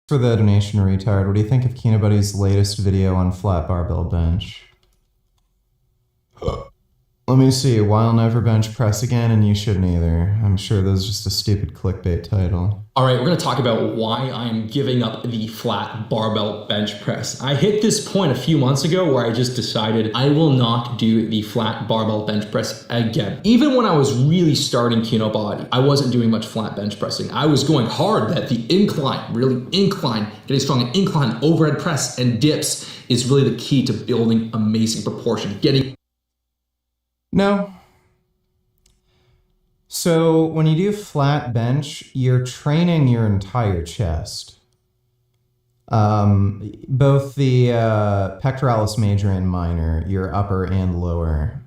For the donation retard, what do you think of Kino Buddy's latest video on flat barbell bench? Let me see. Why I'll never bench press again, and you shouldn't either. I'm sure that was just a stupid clickbait title. All right, we're gonna talk about why I'm giving up the flat barbell bench press. I hit this point a few months ago where I just decided I will not do the flat barbell bench press again. Even when I was really starting Kino Body, I wasn't doing much flat bench pressing. I was going hard at the incline, really incline, getting strong in incline, overhead press, and dips is really the key to building amazing proportion, No. So when you do flat bench, you're training your entire chest. Both the pectoralis major and minor, your upper and lower.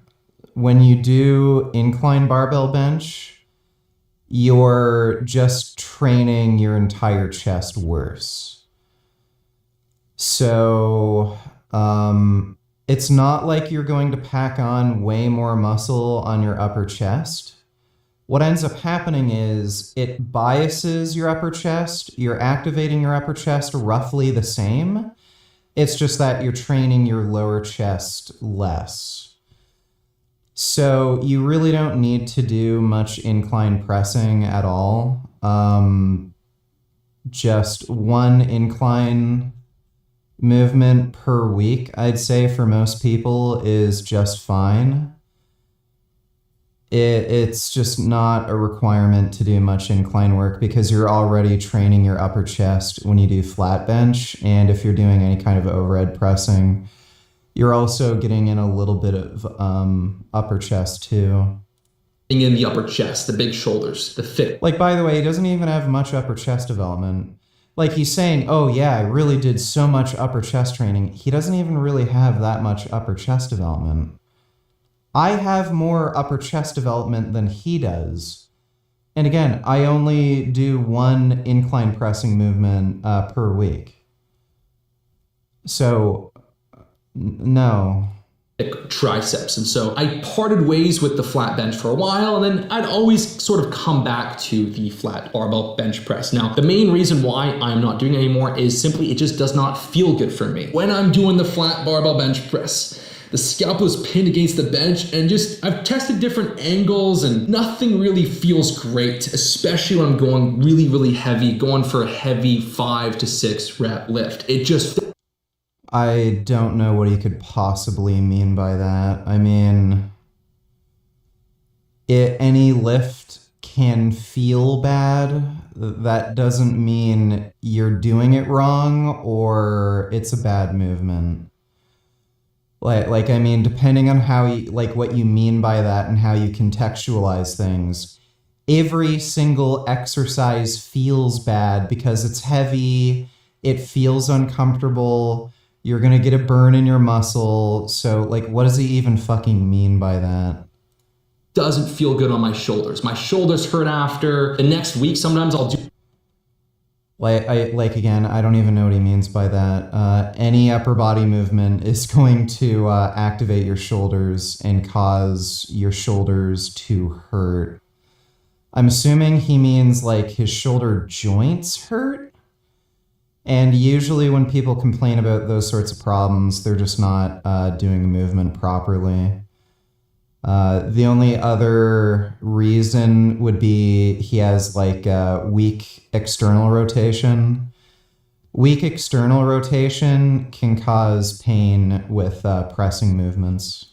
When you do incline barbell bench, you're just training your entire chest worse. So, it's not like you're going to pack on way more muscle on your upper chest. What ends up happening is it biases your upper chest. You're activating your upper chest roughly the same. It's just that you're training your lower chest less. So you really don't need to do much incline pressing at all. Just one incline movement per week, I'd say for most people is just fine. It's just not a requirement to do much incline work because you're already training your upper chest when you do flat bench. And if you're doing any kind of overhead pressing, you're also getting in a little bit of upper chest too. in the upper chest, the big shoulders, the fit. Like, by the way, he doesn't even have much upper chest development. Like, he's saying, oh yeah, I really did so much upper chest training. He doesn't even really have that much upper chest development. I have more upper chest development than he does. And again, I only do one incline pressing movement per week. So, no. Triceps. And so I parted ways with the flat bench for a while, and then I'd always sort of come back to the flat barbell bench press. Now, the main reason why I'm not doing it anymore is simply it just does not feel good for me. When I'm doing the flat barbell bench press, the scalpel is pinned against the bench, and I've tested different angles and nothing really feels great, especially when I'm going really, really heavy, going for a heavy 5 to 6 rep lift. It just... I don't know what he could possibly mean by that. I mean, any lift can feel bad. That doesn't mean you're doing it wrong or it's a bad movement. Like I mean, depending on how you, like what you mean by that and how you contextualize things, every single exercise feels bad because it's heavy, it feels uncomfortable, you're gonna get a burn in your muscle. So like, what does he even fucking mean by that? Doesn't feel good on my shoulders. My shoulders hurt after. The next week, sometimes I'll do... Like again, I don't even know what he means by that. Any upper body movement is going to activate your shoulders and cause your shoulders to hurt. I'm assuming he means like his shoulder joints hurt. And usually when people complain about those sorts of problems, they're just not doing a movement properly. The only other reason would be he has like weak external rotation. Weak external rotation can cause pain with pressing movements.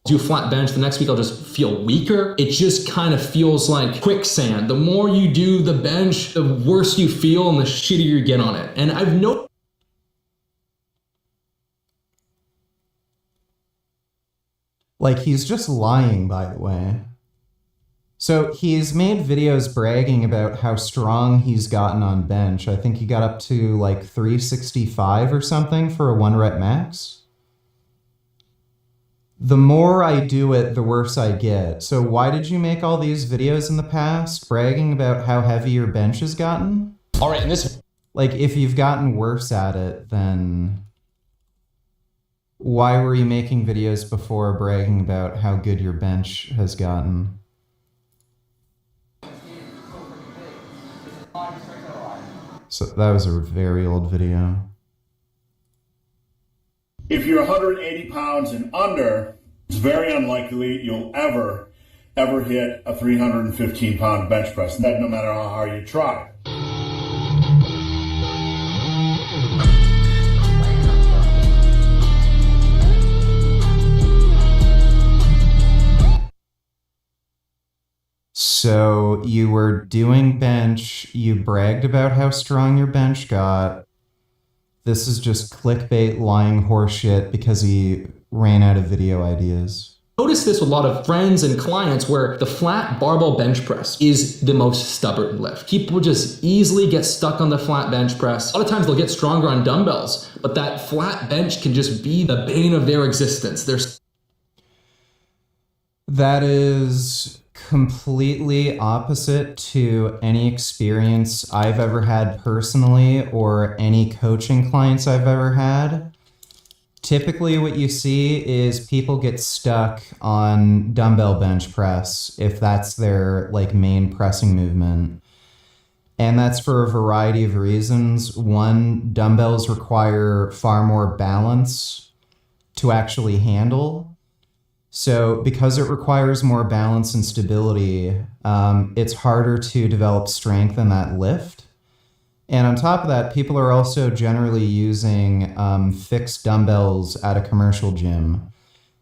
Do a flat bench, the next week I'll just feel weaker. It just kind of feels like quicksand. The more you do the bench, the worse you feel and the shittier you get on it. And I've noticed... Like, he's just lying, by the way. So he's made videos bragging about how strong he's gotten on bench. I think he got up to like 365 or something for a 1 rep max. The more I do it, the worse I get. So why did you make all these videos in the past bragging about how heavy your bench has gotten? All right, and this... Like, if you've gotten worse at it, then why were you making videos before bragging about how good your bench has gotten? So that was a very old video. If you're 180 pounds and under, it's very unlikely you'll ever hit a 315 pound bench press, no matter how hard you try. So you were doing bench, you bragged about how strong your bench got. This is just clickbait, lying horseshit because he ran out of video ideas. Notice this with a lot of friends and clients where the flat barbell bench press is the most stubborn lift. People just easily get stuck on the flat bench press. A lot of times they'll get stronger on dumbbells, but that flat bench can just be the bane of their existence. That is completely opposite to any experience I've ever had personally or any coaching clients I've ever had. Typically what you see is people get stuck on dumbbell bench press if that's their main pressing movement. And that's for a variety of reasons. One, dumbbells require far more balance to actually handle. So because it requires more balance and stability, it's harder to develop strength in that lift. And on top of that, people are also generally using fixed dumbbells at a commercial gym.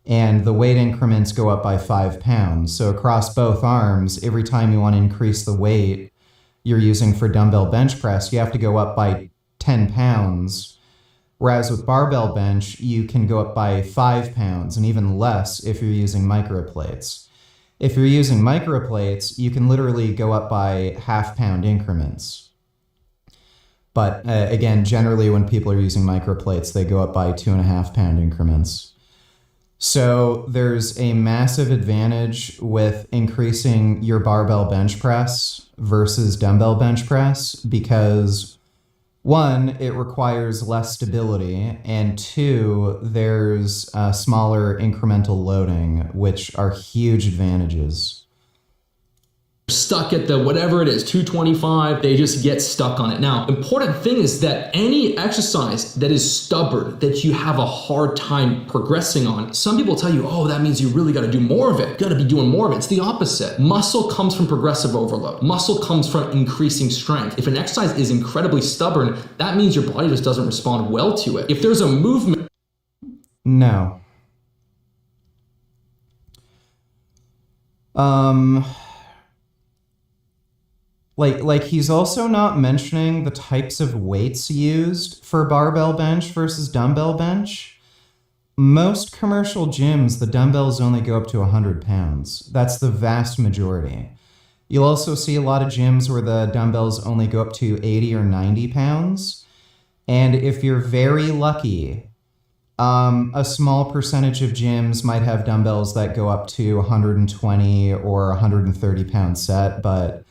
And the weight increments go up by 5 pounds. So across both arms, every time you want to increase the weight you're using for dumbbell bench press, you have to go up by 10 pounds. Whereas with barbell bench, you can go up by 5 pounds and even less if you're using microplates. If you're using microplates, you can literally go up by half-pound increments. But again, generally when people are using microplates, they go up by 2.5-pound increments. So there's a massive advantage with increasing your barbell bench press versus dumbbell bench press because one, it requires less stability, and two, there's smaller incremental loading, which are huge advantages. Stuck at the whatever it is, 225, they just get stuck on it. Now, important thing is that any exercise that is stubborn, that you have a hard time progressing on, some people tell you, oh, that means you really got to do more of it. You got to be doing more of it. It's the opposite. Muscle comes from progressive overload. Muscle comes from increasing strength. If an exercise is incredibly stubborn, that means your body just doesn't respond well to it. If there's a movement... No. Like he's also not mentioning the types of weights used for barbell bench versus dumbbell bench. Most commercial gyms, the dumbbells only go up to 100 pounds. That's the vast majority. You'll also see a lot of gyms where the dumbbells only go up to 80 or 90 pounds. And if you're very lucky, a small percentage of gyms might have dumbbells that go up to 120 or 130 pound set, but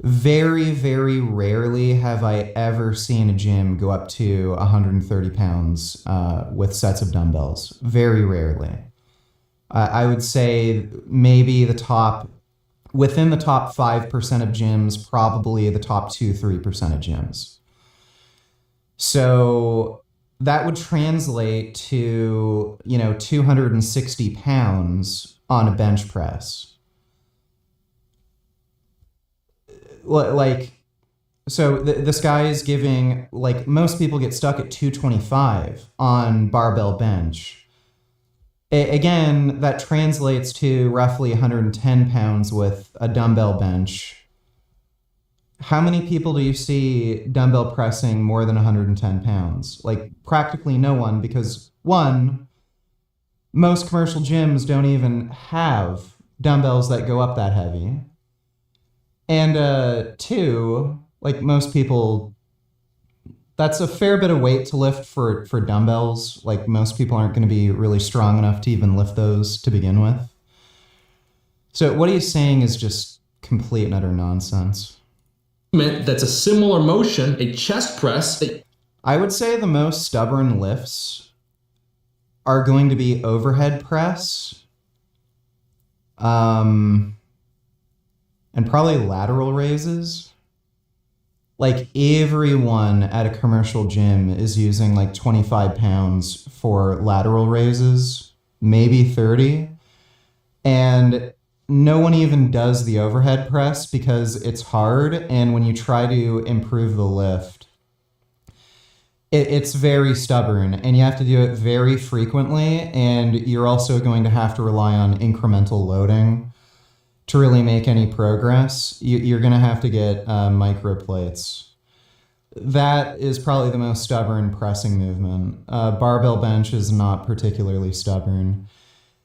very, very rarely have I ever seen a gym go up to 130 pounds with sets of dumbbells. Very rarely. I would say maybe within the top 5% of gyms, probably the top 2-3% of gyms. So that would translate to, 260 pounds on a bench press. So this guy is giving, most people get stuck at 225 on barbell bench. Again, that translates to roughly 110 pounds with a dumbbell bench. How many people do you see dumbbell pressing more than 110 pounds? Practically no one, because one, most commercial gyms don't even have dumbbells that go up that heavy. And two, most people, that's a fair bit of weight to lift for dumbbells. Most people aren't going to be really strong enough to even lift those to begin with. So what he's saying is just complete and utter nonsense. That's a similar motion, a chest press. I would say the most stubborn lifts are going to be overhead press. And probably lateral raises. Like everyone at a commercial gym is using like 25 pounds for lateral raises, maybe 30. And no one even does the overhead press because it's hard. And when you try to improve the lift, it's very stubborn and you have to do it very frequently. And you're also going to have to rely on incremental loading to really make any progress. You're going to have to get micro plates. That is probably the most stubborn pressing movement. Barbell bench is not particularly stubborn.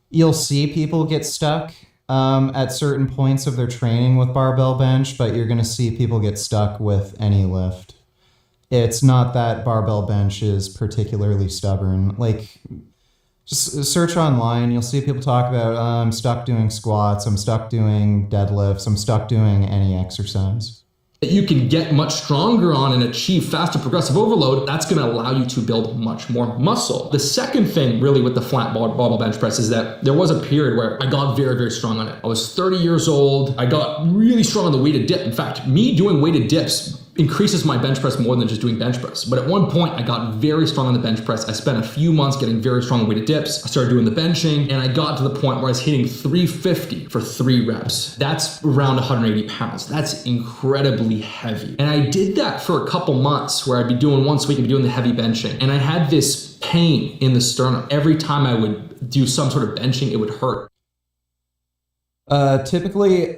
You'll see people get stuck at certain points of their training with barbell bench, but you're going to see people get stuck with any lift. It's not that barbell bench is particularly stubborn. Like, just search online. You'll see people talk about, I'm stuck doing squats, I'm stuck doing deadlifts, I'm stuck doing any exercise that you can get much stronger on and achieve faster progressive overload. That's going to allow you to build much more muscle. The second thing really with the flat barbell bench press is that there was a period where I got very, very strong on it. I was 30 years old. I got really strong on the weighted dip. In fact, me doing weighted dips increases my bench press more than just doing bench press. But at one point, I got very strong on the bench press. I spent a few months getting very strong on weighted dips. I started doing the benching, and I got to the point where I was hitting 350 for 3 reps. That's around 180 pounds. That's incredibly heavy. And I did that for a couple months where I'd be doing once a week, I'd be doing the heavy benching. And I had this pain in the sternum. Every time I would do some sort of benching, it would hurt. Typically,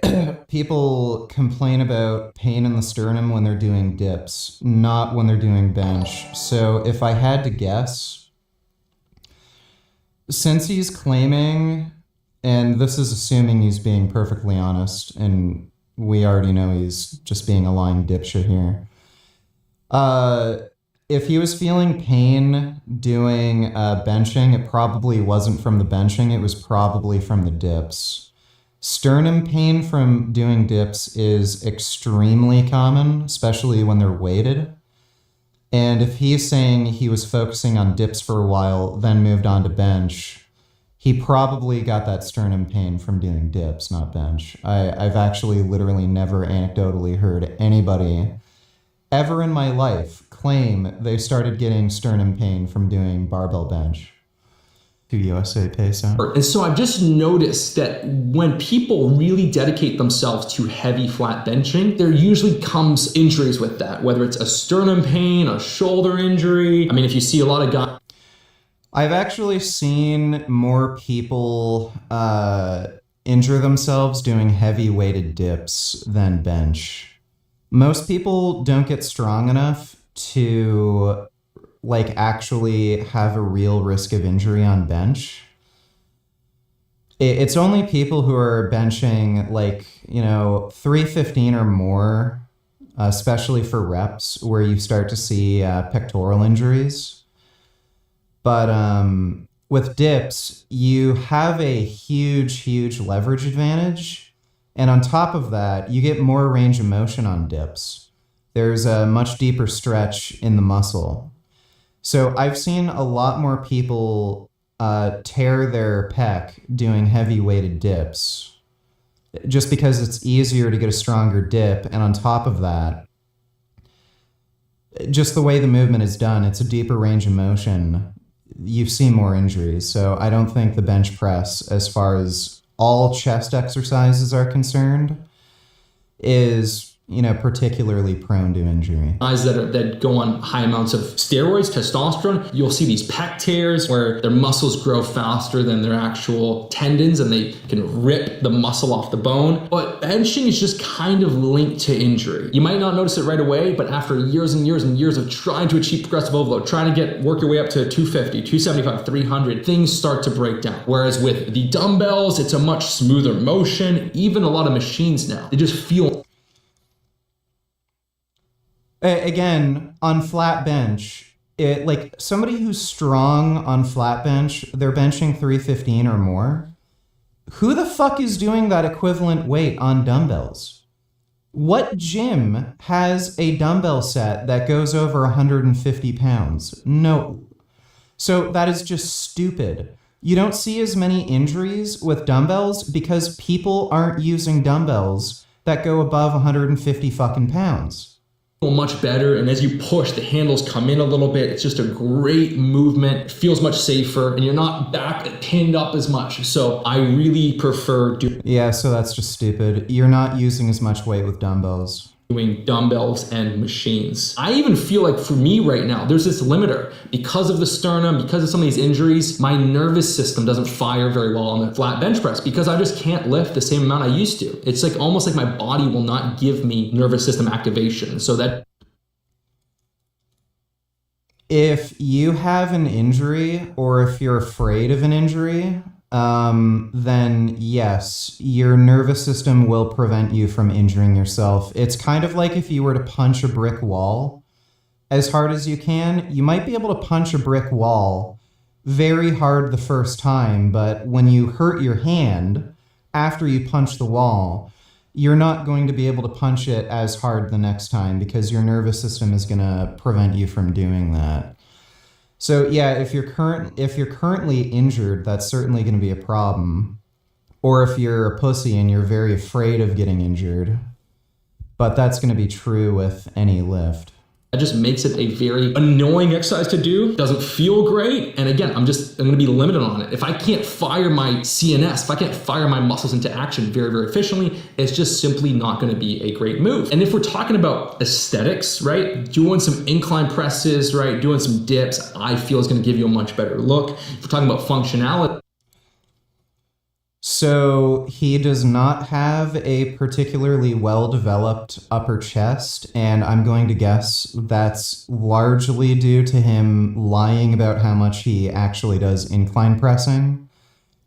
people complain about pain in the sternum when they're doing dips, not when they're doing bench. So if I had to guess, since he's claiming, and this is assuming he's being perfectly honest, and we already know he's just being a lying dipshit here. If he was feeling pain doing benching, it probably wasn't from the benching, it was probably from the dips. Sternum pain from doing dips is extremely common, especially when they're weighted. And if he's saying he was focusing on dips for a while, then moved on to bench, he probably got that sternum pain from doing dips, not bench. I've actually literally never anecdotally heard anybody ever in my life claim they started getting sternum pain from doing barbell bench. USA peso. And so I've just noticed that when people really dedicate themselves to heavy flat benching, there usually comes injuries with that, whether it's a sternum pain, a shoulder injury. I mean, if you see a lot of guys. I've actually seen more people injure themselves doing heavy weighted dips than bench. Most people don't get strong enough to like actually have a real risk of injury on bench. It's only people who are benching like, 315 or more, especially for reps, where you start to see pectoral injuries. But with dips, you have a huge leverage advantage. And on top of that, you get more range of motion on dips. There's a much deeper stretch in the muscle. So I've seen a lot more people tear their pec doing heavy weighted dips just because it's easier to get a stronger dip. And on top of that, just the way the movement is done, it's a deeper range of motion. You've seen more injuries. So I don't think the bench press, as far as all chest exercises are concerned, is particularly prone to injury. Guys that go on high amounts of steroids, testosterone, you'll see these pec tears where their muscles grow faster than their actual tendons and they can rip the muscle off the bone. But benching is just kind of linked to injury. You might not notice it right away, but after years and years and years of trying to achieve progressive overload, trying to work your way up to 250, 275, 300, things start to break down. Whereas with the dumbbells, it's a much smoother motion. Even a lot of machines now, they just feel. Again, on flat bench, like somebody who's strong on flat bench, they're benching 315 or more. Who the fuck is doing that equivalent weight on dumbbells? What gym has a dumbbell set that goes over 150 pounds? No. So that is just stupid. You don't see as many injuries with dumbbells because people aren't using dumbbells that go above 150 fucking pounds. much better, and as you push, the handles come in a little bit. It's just a great movement. It feels much safer, and you're not back pinned up as much. So I really prefer Yeah, so that's just stupid. You're not using as much weight with dumbbells. doing dumbbells and machines. I even feel like for me right now, there's this limiter. Because of the sternum, because of some of these injuries, my nervous system doesn't fire very well on the flat bench press because I just can't lift the same amount I used to. It's like almost like my body will not give me nervous system activation. So that if you have an injury or if you're afraid of an injury, then yes, your nervous system will prevent you from injuring yourself. It's kind of like if you were to punch a brick wall as hard as you can, you might be able to punch a brick wall very hard the first time, but when you hurt your hand after you punch the wall, you're not going to be able to punch it as hard the next time because your nervous system is going to prevent you from doing that. So yeah, if you're currently injured, that's certainly going to be a problem. Or if you're a pussy and you're very afraid of getting injured, but that's going to be true with any lift. That just makes it a very annoying exercise to do. Doesn't feel great. And again, I'm going to be limited on it. If I can't fire my CNS, if I can't fire my muscles into action very, very efficiently, it's just simply not going to be a great move. And if we're talking about aesthetics, right? Doing some incline presses, right? Doing some dips, I feel is going to give you a much better look. If we're talking about functionality. So he does not have a particularly well-developed upper chest, and I'm going to guess that's largely due to him lying about how much he actually does incline pressing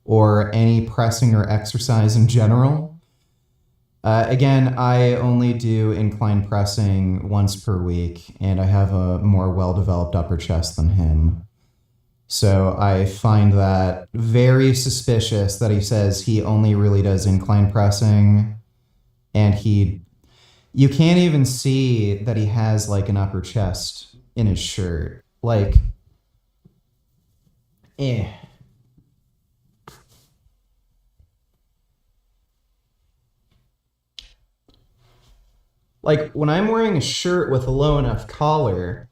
or any pressing or exercise in general. Again, I only do incline pressing once per week, and I have a more well-developed upper chest than him. So I find that very suspicious that he says he only really does incline pressing, and you can't even see that he has like an upper chest in his shirt. Like, Like, when I'm wearing a shirt with a low enough collar,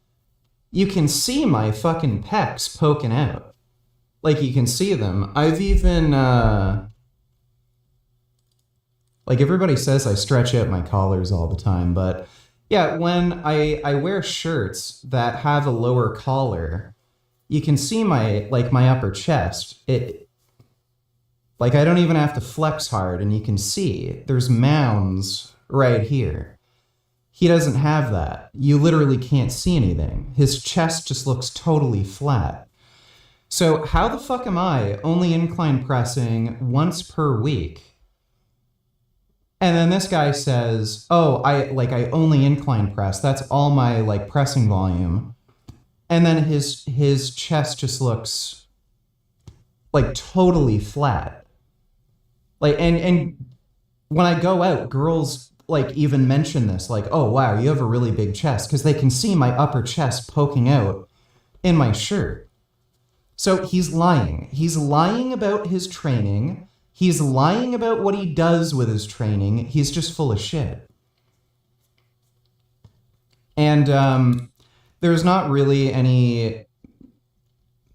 you can see my fucking pecs poking out. Like, you can see them. I've even, like, everybody says I stretch out my collars all the time, but yeah, when I wear shirts that have a lower collar, you can see my upper chest. Like, I don't even have to flex hard, and you can see there's mounds right here. He doesn't have that. You literally can't see anything. His chest just looks totally flat. So how the fuck am I only incline pressing once per week? And then this guy says, oh, I only incline press. That's all my pressing volume. And then his chest just looks totally flat. And when I go out, girls even mention this, oh wow, you have a really big chest, because they can see my upper chest poking out in my shirt. So he's lying. He's lying about his training. He's lying about what he does with his training. He's just full of shit. And there's not really any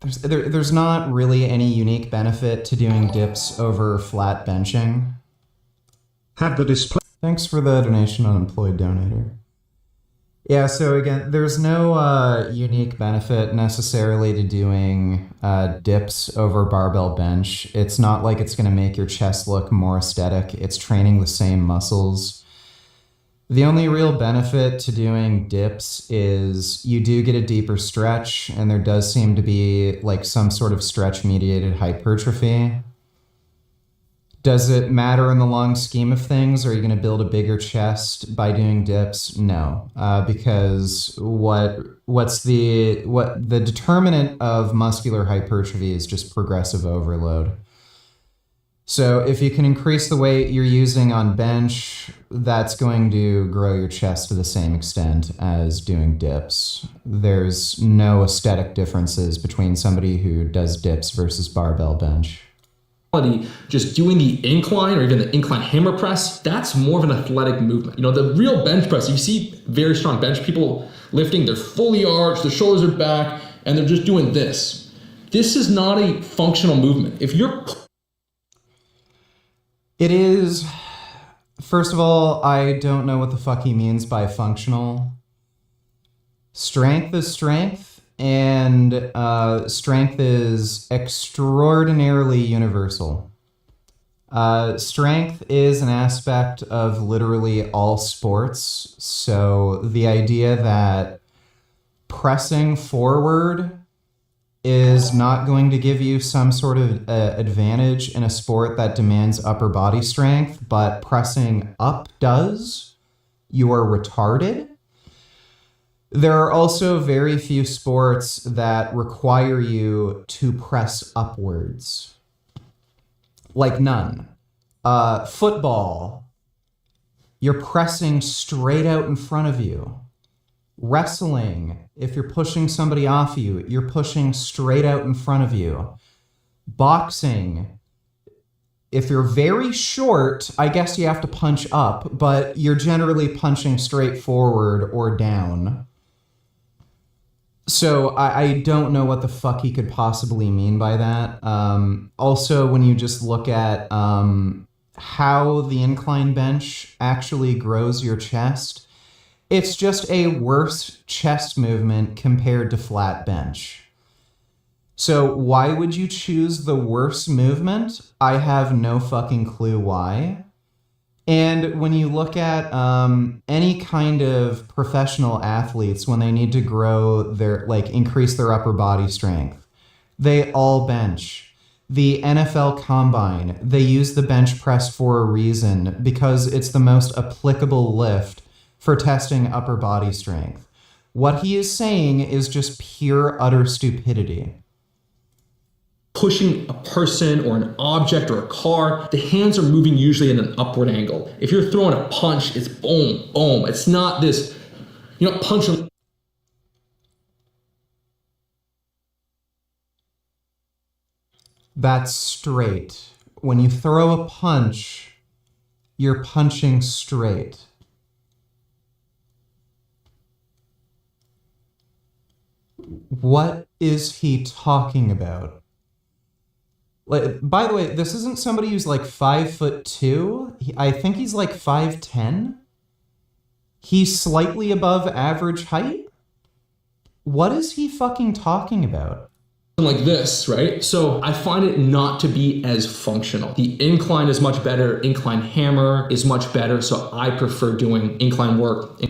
unique benefit to doing dips over flat benching. Had the display. Thanks for the donation, unemployed donator. Yeah, so again, there's no unique benefit necessarily to doing dips over barbell bench. It's not like it's going to make your chest look more aesthetic. It's training the same muscles. The only real benefit to doing dips is you do get a deeper stretch, and there does seem to be some sort of stretch-mediated hypertrophy. Does it matter in the long scheme of things? Are you going to build a bigger chest by doing dips? No, because the determinant of muscular hypertrophy is just progressive overload. So if you can increase the weight you're using on bench, that's going to grow your chest to the same extent as doing dips. There's no aesthetic differences between somebody who does dips versus barbell bench. just doing the incline or even the incline hammer press, that's more of an athletic movement. You know, the real bench press, you see very strong bench people lifting, they're fully arched, their shoulders are back, and they're just doing this. This is not a functional movement. If you're... It is... First of all, I don't know what the fuck he means by functional. Strength is strength, and strength is extraordinarily universal. Strength is an aspect of literally all sports, so the idea that pressing forward is not going to give you some sort of advantage in a sport that demands upper body strength, but pressing up does, you are retarded. There are also very few sports that require you to press upwards. Like none. Football, you're pressing straight out in front of you. Wrestling, if you're pushing somebody off you, you're pushing straight out in front of you. Boxing, if you're very short, I guess you have to punch up, but you're generally punching straight forward or down. So I don't know what the fuck he could possibly mean by that. Also, when you just look at how the incline bench actually grows your chest, it's just a worse chest movement compared to flat bench. So why would you choose the worst movement? I have no fucking clue why. And when you look at any kind of professional athletes, when they need to grow their, increase their upper body strength, they all bench. The NFL Combine, they use the bench press for a reason, because it's the most applicable lift for testing upper body strength. What he is saying is just pure, utter stupidity. Pushing a person or an object or a car, the hands are moving usually in an upward angle. If you're throwing a punch, it's boom, boom. It's not this, you're not punching. That's straight. When you throw a punch, you're punching straight. What is he talking about? By the way, this isn't somebody who's 5'2". I think he's 5'10". He's slightly above average height. What is he fucking talking about? Like this, right? So I find it not to be as functional. The incline is much better. Incline hammer is much better. So I prefer doing incline work.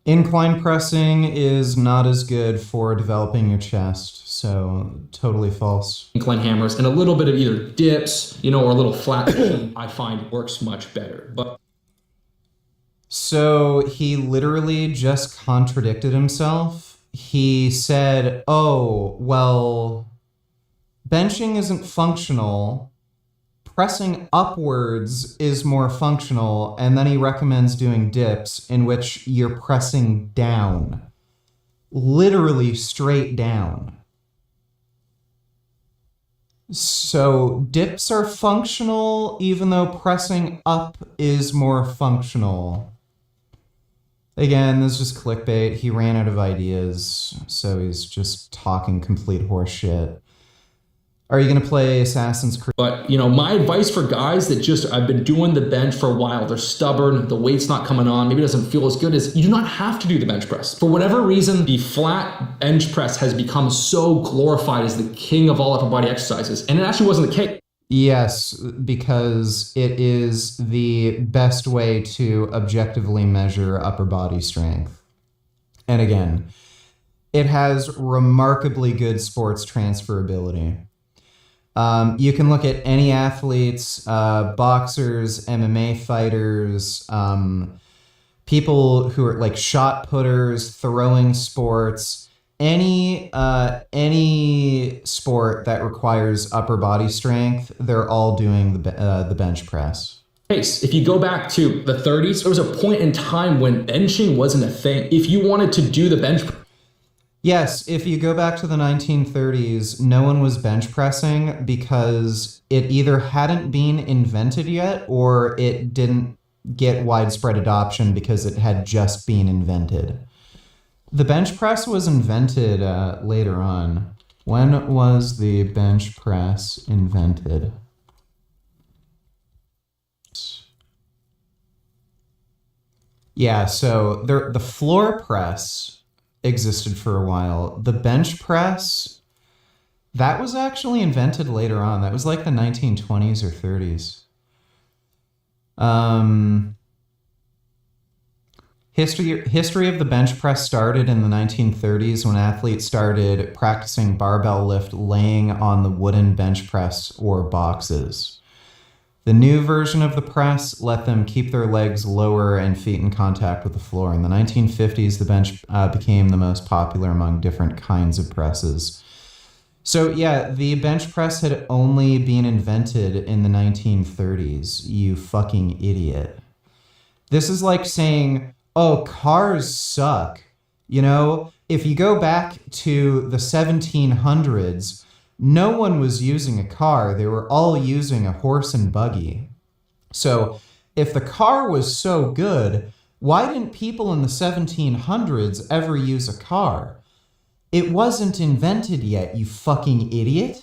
Incline pressing is not as good for developing your chest, so totally false. Incline hammers and a little bit of either dips, or a little flat I find works much better. But so he literally just contradicted himself. He said, oh, well, benching isn't functional. Pressing upwards is more functional, and then he recommends doing dips in which you're pressing down. Literally straight down. So dips are functional, even though pressing up is more functional. Again, this is just clickbait. He ran out of ideas, so he's just talking complete horse shit. Are you going to play Assassin's Creed? But, my advice for guys that I've been doing the bench for a while, they're stubborn, the weight's not coming on, maybe it doesn't feel as good, is you do not have to do the bench press. For whatever reason, the flat bench press has become so glorified as the king of all upper body exercises, and it actually wasn't the case. Yes, because it is the best way to objectively measure upper body strength. And again, it has remarkably good sports transferability. You can look at any athletes, boxers, MMA fighters, people who are shot putters, throwing sports, any sport that requires upper body strength, they're all doing the bench press. If you go back to the 30s, there was a point in time when benching wasn't a thing. If you wanted to do the bench press, Yes, if you go back to the 1930s, no one was bench pressing because it either hadn't been invented yet or it didn't get widespread adoption because it had just been invented. The bench press was invented later on. When was the bench press invented? Yeah, so the floor press existed for a while. The bench press, that was actually invented later on. That was like the 1920s or 30s. History of the bench press started in the 1930s when athletes started practicing barbell lift laying on the wooden bench press or boxes. The new version of the press let them keep their legs lower and feet in contact with the floor. In the 1950s, the bench became the most popular among different kinds of presses. So yeah, the bench press had only been invented in the 1930s, you fucking idiot. This is like saying, oh, cars suck. You know, if you go back to the 1700s, no one was using a car. They were all using a horse and buggy. So if the car was so good, why didn't people in the 1700s ever use a car? It wasn't invented yet, you fucking idiot.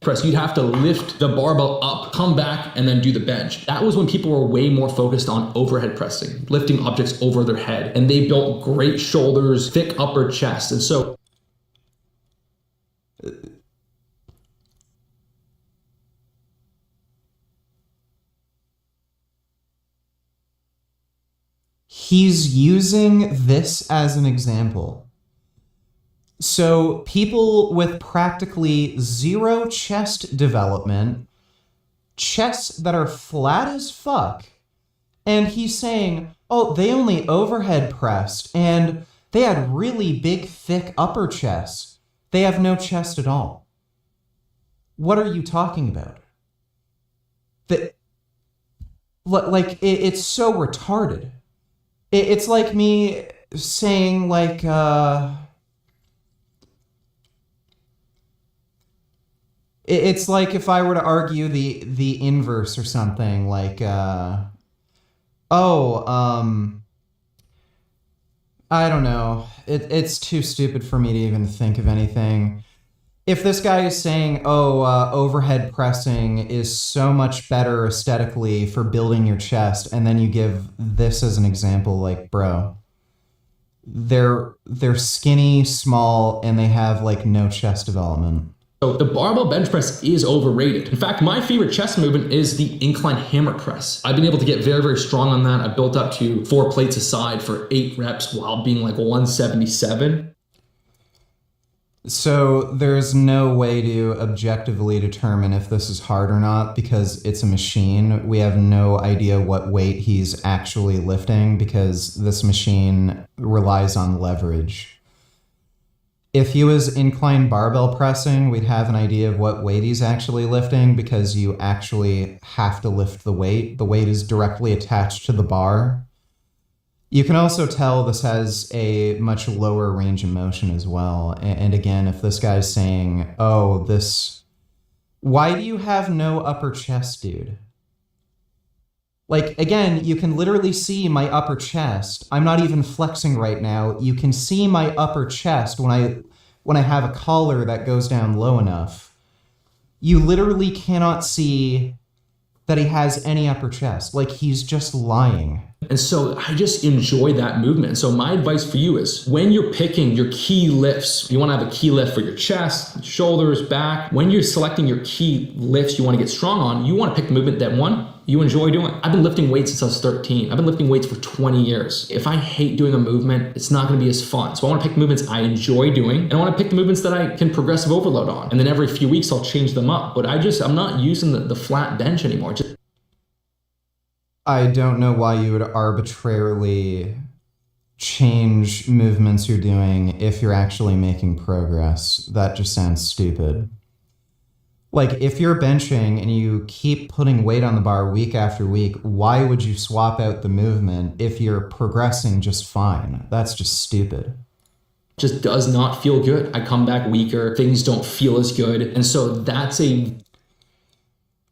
Press, you'd have to lift the barbell up, come back, and then do the bench. That was when people were way more focused on overhead pressing, lifting objects over their head. And they built great shoulders, thick upper chest. And so he's using this as an example. So people with practically zero chest development, chests that are flat as fuck, and he's saying, oh, they only overhead pressed and they had really big, thick upper chests. They have no chest at all. What are you talking about? It's so retarded. It's like me saying, like, it's like if I were to argue the inverse or something, like, I don't know. It's too stupid for me to even think of anything. If this guy is saying, overhead pressing is so much better aesthetically for building your chest, and then you give this as an example, like, bro, they're skinny, small, and they have, like, no chest development. So the barbell bench press is overrated. In fact, my favorite chest movement is the incline hammer press. I've been able to get very, very strong on that. I built up to 4 plates a side for 8 reps while being like 177. So there's no way to objectively determine if this is hard or not because it's a machine. We have no idea what weight he's actually lifting because this machine relies on leverage. If he was incline barbell pressing, we'd have an idea of what weight he's actually lifting because you actually have to lift the weight. The weight is directly attached to the bar. You can also tell this has a much lower range of motion as well. And again, if this guy's saying, why do you have no upper chest, dude? Like, again, you can literally see my upper chest. I'm not even flexing right now. You can see my upper chest when I have a collar that goes down low enough. You literally cannot see that he has any upper chest. Like, he's just lying. And so I just enjoy that movement. So my advice for you is when you're picking your key lifts, you want to have a key lift for your chest, shoulders, back. When you're selecting your key lifts you want to get strong on, you want to pick the movement that one, you enjoy doing. I've been lifting weights since I was 13. I've been lifting weights for 20 years. If I hate doing a movement, it's not going to be as fun. So I want to pick movements I enjoy doing, and I want to pick the movements that I can progressive overload on. And then every few weeks I'll change them up. But I'm not using the flat bench anymore. I don't know why you would arbitrarily change movements you're doing if you're actually making progress. That just sounds stupid. Like, if you're benching and you keep putting weight on the bar week after week, why would you swap out the movement if you're progressing just fine? That's just stupid. Just does not feel good. I come back weaker, things don't feel as good. And so that's a...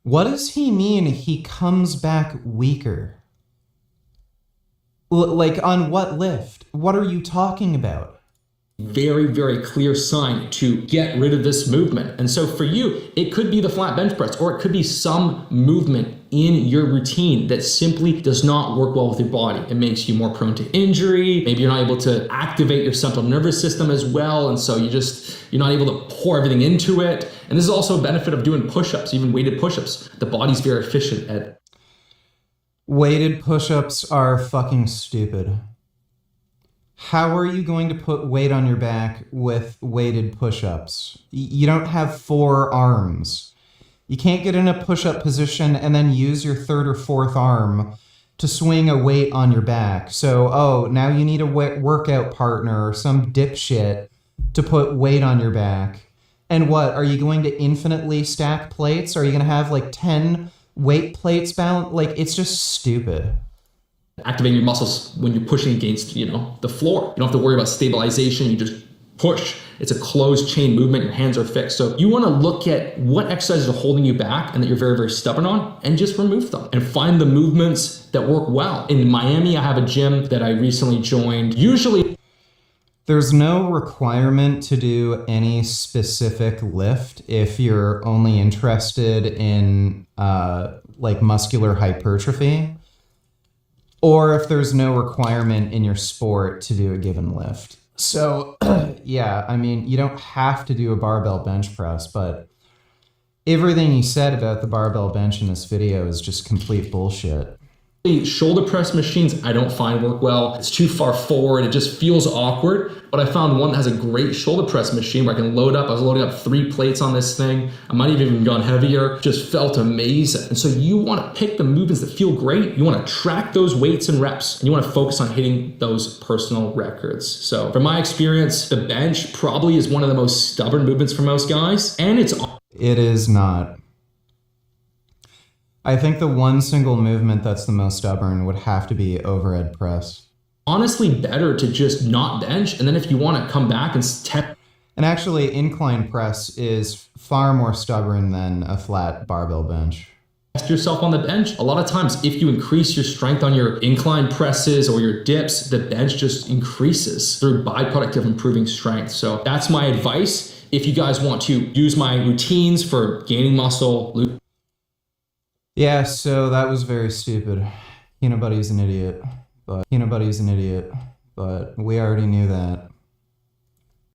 What does he mean he comes back weaker? Like on what lift? What are you talking about? very, very clear sign to get rid of this movement. And so for you, it could be the flat bench press, or it could be some movement in your routine that simply does not work well with your body. It makes you more prone to injury. Maybe you're not able to activate your central nervous system as well. And so you're not able to pour everything into it. And this is also a benefit of doing push-ups, even weighted push-ups. The body's very efficient at. Weighted push-ups are fucking stupid. How are you going to put weight on your back with weighted push-ups? You don't have 4 arms. You can't get in a push-up position and then use your 3rd or 4th arm to swing a weight on your back. So, now you need a workout partner or some dipshit to put weight on your back. And what, are you going to infinitely stack plates? Are you going to have like 10 weight plates balanced? Like, it's just stupid. Activating your muscles when you're pushing against, the floor. You don't have to worry about stabilization. You just push. It's a closed chain movement. Your hands are fixed. So you want to look at what exercises are holding you back and that you're very, very stubborn on, and just remove them and find the movements that work well. In Miami, I have a gym that I recently joined. Usually, there's no requirement to do any specific lift if you're only interested in like muscular hypertrophy. Or if there's no requirement in your sport to do a given lift. So, yeah, I mean, you don't have to do a barbell bench press, but everything you said about the barbell bench in this video is just complete bullshit. Shoulder press machines I don't find work well. It's too far forward. It just feels awkward. But I found one that has a great shoulder press machine where I can load up. I was loading up 3 plates on this thing. I might have even gone heavier. Just felt amazing. And so you want to pick the movements that feel great. You want to track those weights and reps. And you want to focus on hitting those personal records. So from my experience, the bench probably is one of the most stubborn movements for most guys. And It is not. I think the one single movement that's the most stubborn would have to be overhead press. Honestly better to just not bench, and then if you want to come back and And actually, incline press is far more stubborn than a flat barbell bench. test yourself on the bench. A lot of times, if you increase your strength on your incline presses or your dips, the bench just increases through byproduct of improving strength. So that's my advice. If you guys want to use my routines for gaining muscle. Yeah, so that was very stupid. Peanut Buddy's an idiot, but we already knew that.